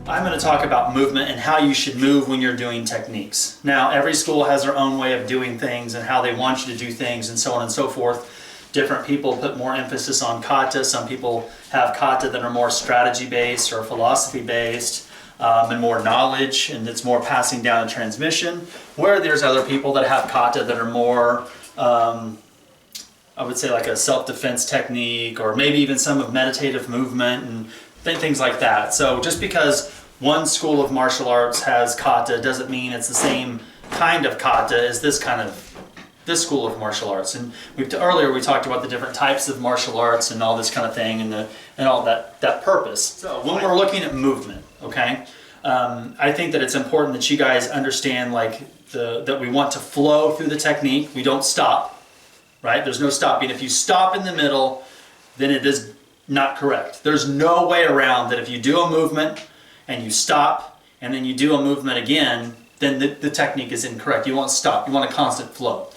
I'm going to talk about movement and how you should move when you're doing techniques. Now, every school has their own way of doing things and how they want you to do things and so on and so forth. Different people put more emphasis on kata. Some people have kata that are more strategy-based or philosophy-based and more knowledge, and it's more passing down a transmission, where there's other people that have kata that are more, I would say, like a self-defense technique, or maybe even some of meditative movement and things like that. So just because one school of martial arts has kata doesn't mean it's the same kind of kata as this school of martial arts. And earlier we talked about the different types of martial arts and all this kind of thing, and all that purpose. So when we're looking at movement, okay, I think that it's important that you guys understand that we want to flow through the technique. We don't stop, right? There's no stopping. If you stop in the middle, then it is not correct. There's no way around that. If you do a movement and you stop and then you do a movement again, then the technique is incorrect. You won't stop. You want a constant flow.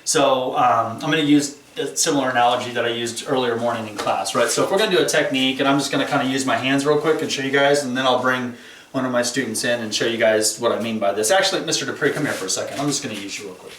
So I'm going to use a similar analogy that I used earlier morning in class, right? So if we're going to do a technique, and I'm just going to kind of use my hands real quick and show you guys, and then I'll bring one of my students in and show you guys what I mean by this. Actually, Mr. Dupree, come here for a second. I'm just going to use you real quick.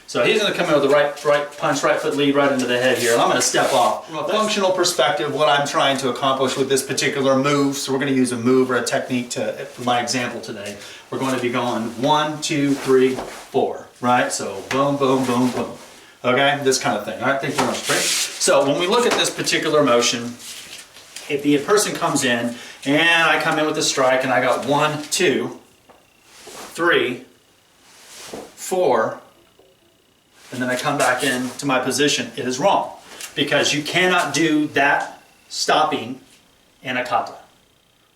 So he's going to come in with the right punch, right foot lead right into the head here. And I'm going to step off. From a functional perspective, what I'm trying to accomplish with this particular move, so we're going to use a move or a technique for my example today. We're going to be going 1, 2, 3, 4, right? So boom, boom, boom, boom. Okay, this kind of thing. All right, thank you very much, Dupree. So when we look at this particular motion, if the person comes in and I come in with a strike and I got 1, 2, 3, 4, and then I come back into my position, it is wrong. Because you cannot do that stopping in a kata.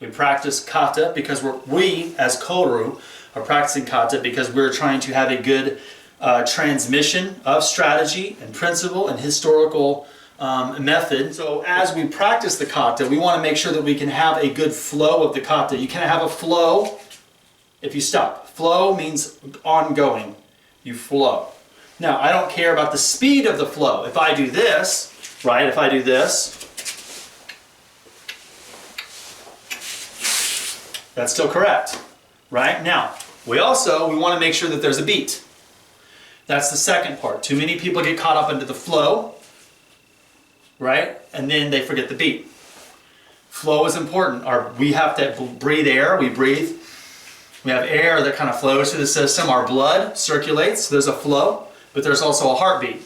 We practice kata because we as koryu are practicing kata because we're trying to have a good transmission of strategy and principle and historical method. So as we practice the kata, we want to make sure that we can have a good flow of the kata. You can't have a flow if you stop. Flow means ongoing. You flow. Now, I don't care about the speed of the flow. If I do this, right, if I do this, that's still correct, right? Now, we want to make sure that there's a beat. That's the second part. Too many people get caught up into the flow, right? And then they forget the beat. Flow is important. We have to breathe air. We breathe. We have air that kind of flows through the system. Our blood circulates. There's a flow. But there's also a heartbeat.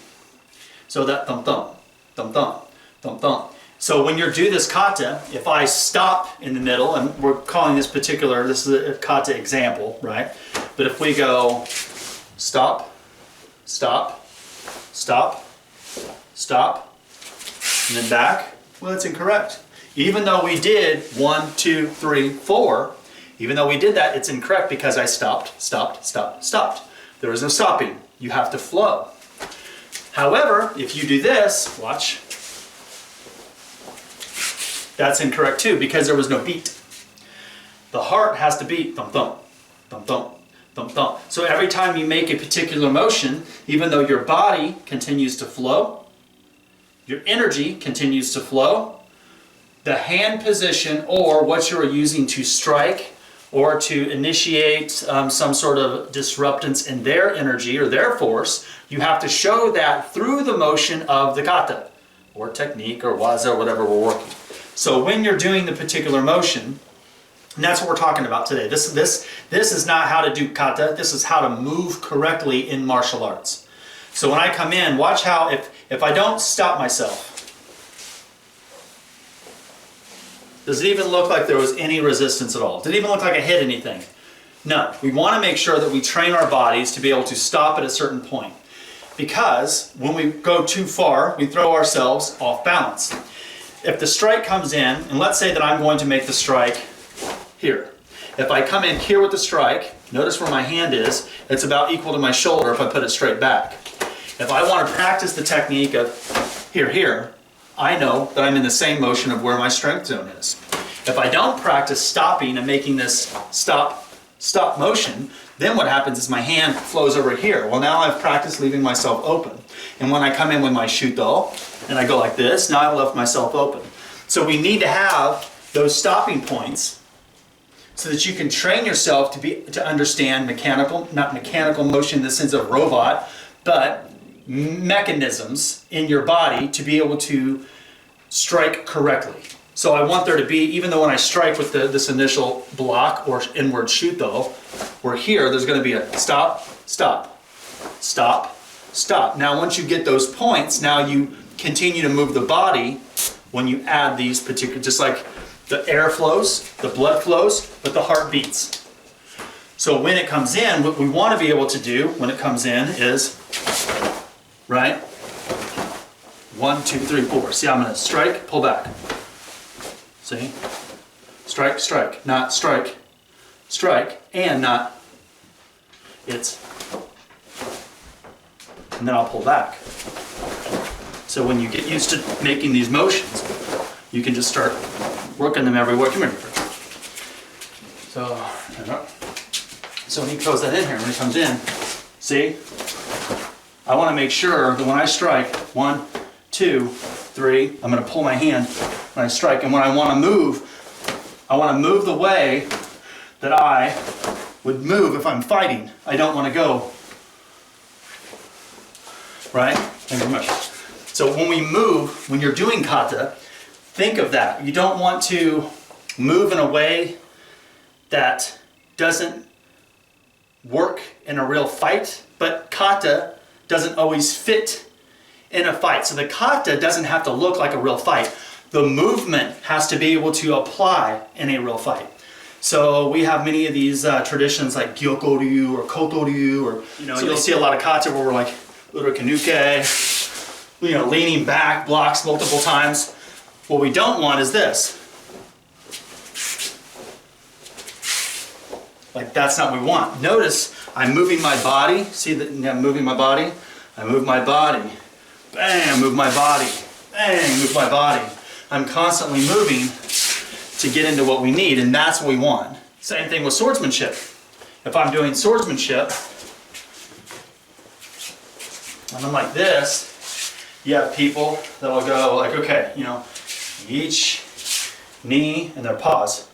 So that thump-thump, thump-thump, thump-thump. So when you do this kata, if I stop in the middle, and we're calling this is a kata example, right? But if we go stop, stop, stop, stop, and then back, well, that's incorrect. Even though we did 1, 2, 3, 4, even though we did that, it's incorrect because I stopped, stopped, stopped, stopped. There was no stopping. You have to flow. However, if you do this, watch, that's incorrect too because there was no beat. The heart has to beat thump thump, thump thump, thump thump. So every time you make a particular motion, even though your body continues to flow, your energy continues to flow, the hand position or what you're using to strike or to initiate some sort of disruptance in their energy or their force, you have to show that through the motion of the kata, or technique, or waza, or whatever we're working. So when you're doing the particular motion, and that's what we're talking about today. This is not how to do kata, this is how to move correctly in martial arts. So when I come in, watch how, if I don't stop myself, does it even look like there was any resistance at all? Did it even look like I hit anything? No. We want to make sure that we train our bodies to be able to stop at a certain point. Because when we go too far, we throw ourselves off balance. If the strike comes in, and let's say that I'm going to make the strike here. If I come in here with the strike, notice where my hand is, it's about equal to my shoulder if I put it straight back. If I want to practice the technique of here, I know that I'm in the same motion of where my strength zone is. If I don't practice stopping and making this stop motion, then what happens is my hand flows over here. Well, now I've practiced leaving myself open. And when I come in with my shuto and I go like this, now I've left myself open. So we need to have those stopping points so that you can train yourself to understand not mechanical motion in the sense of robot, but mechanisms in your body to be able to strike correctly. So I want there to be, even though when I strike with this initial block or inward shoot though, we're here, there's going to be a stop, stop, stop, stop. Now once you get those points, now you continue to move the body when you add these particular, just like the air flows, the blood flows, but the heart beats. So when it comes in, what we want to be able to do when it comes in is, right? 1, 2, 3, 4. See, I'm going to strike, pull back. See? Strike, strike, not strike, strike, and not, it's, and then I'll pull back. So when you get used to making these motions, you can just start working them everywhere. Come here. So when he throws that in here, when he comes in, see? I want to make sure that when I strike, 1, 2, 3, I'm going to pull my hand when I strike, and when I want to move the way that I would move if I'm fighting. I don't want to go, right? Thank you very much. So when we move, when you're doing kata, think of that. You don't want to move in a way that doesn't work in a real fight, but kata doesn't always fit in a fight. So the kata doesn't have to look like a real fight. The movement has to be able to apply in a real fight. So we have many of these traditions like Gyoko Ryu or Koto Ryu, or so you'll see a lot of kata where we're like Urakanuke, leaning back, blocks multiple times. What we don't want is this. Like, that's not what we want. Notice I'm moving my body. See that I'm moving my body? I move my body. Bang, move my body. Bang, move my body. I'm constantly moving to get into what we need, and that's what we want. Same thing with swordsmanship. If I'm doing swordsmanship, and I'm like this, you have people that will go like, okay, each knee and their pause.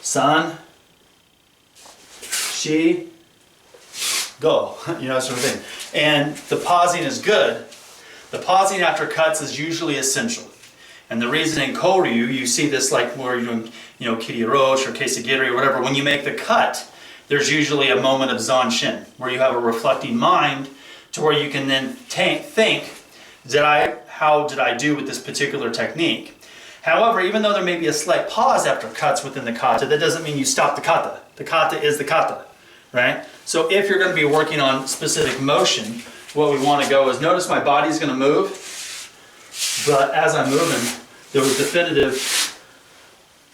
San, shi, go, sort of thing. And the pausing is good. The pausing after cuts is usually essential. And the reason in koryu, you see this like where you're doing, kiriroshi or kesagiri or whatever, when you make the cut, there's usually a moment of zanshin, where you have a reflecting mind to where you can then think, how did I do with this particular technique? However, even though there may be a slight pause after cuts within the kata, that doesn't mean you stop the kata. The kata is the kata, right? So if you're going to be working on specific motion, what we want to go is, notice my body's going to move, but as I'm moving, there was definitive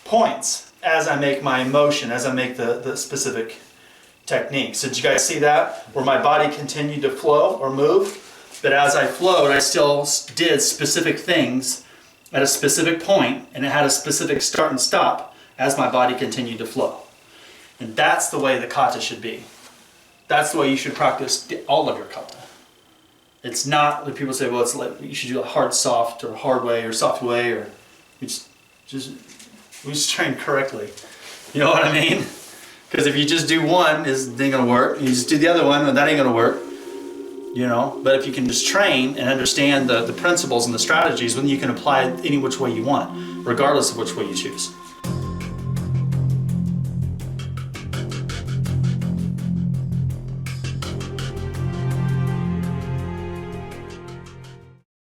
points as I make my motion, as I make the specific technique. So did you guys see that? Where my body continued to flow or move, but as I flowed, I still did specific things at a specific point, and it had a specific start and stop as my body continued to flow. And that's the way the kata should be. That's the way you should practice all of your kata. It's not that people say, well, it's like you should do a hard, soft, or hard way, or soft way, or we just train correctly. You know what I mean? Because if you just do one, it ain't gonna work. You just do the other one, that ain't gonna work. But if you can just train and understand the principles and the strategies, then you can apply it any which way you want, regardless of which way you choose.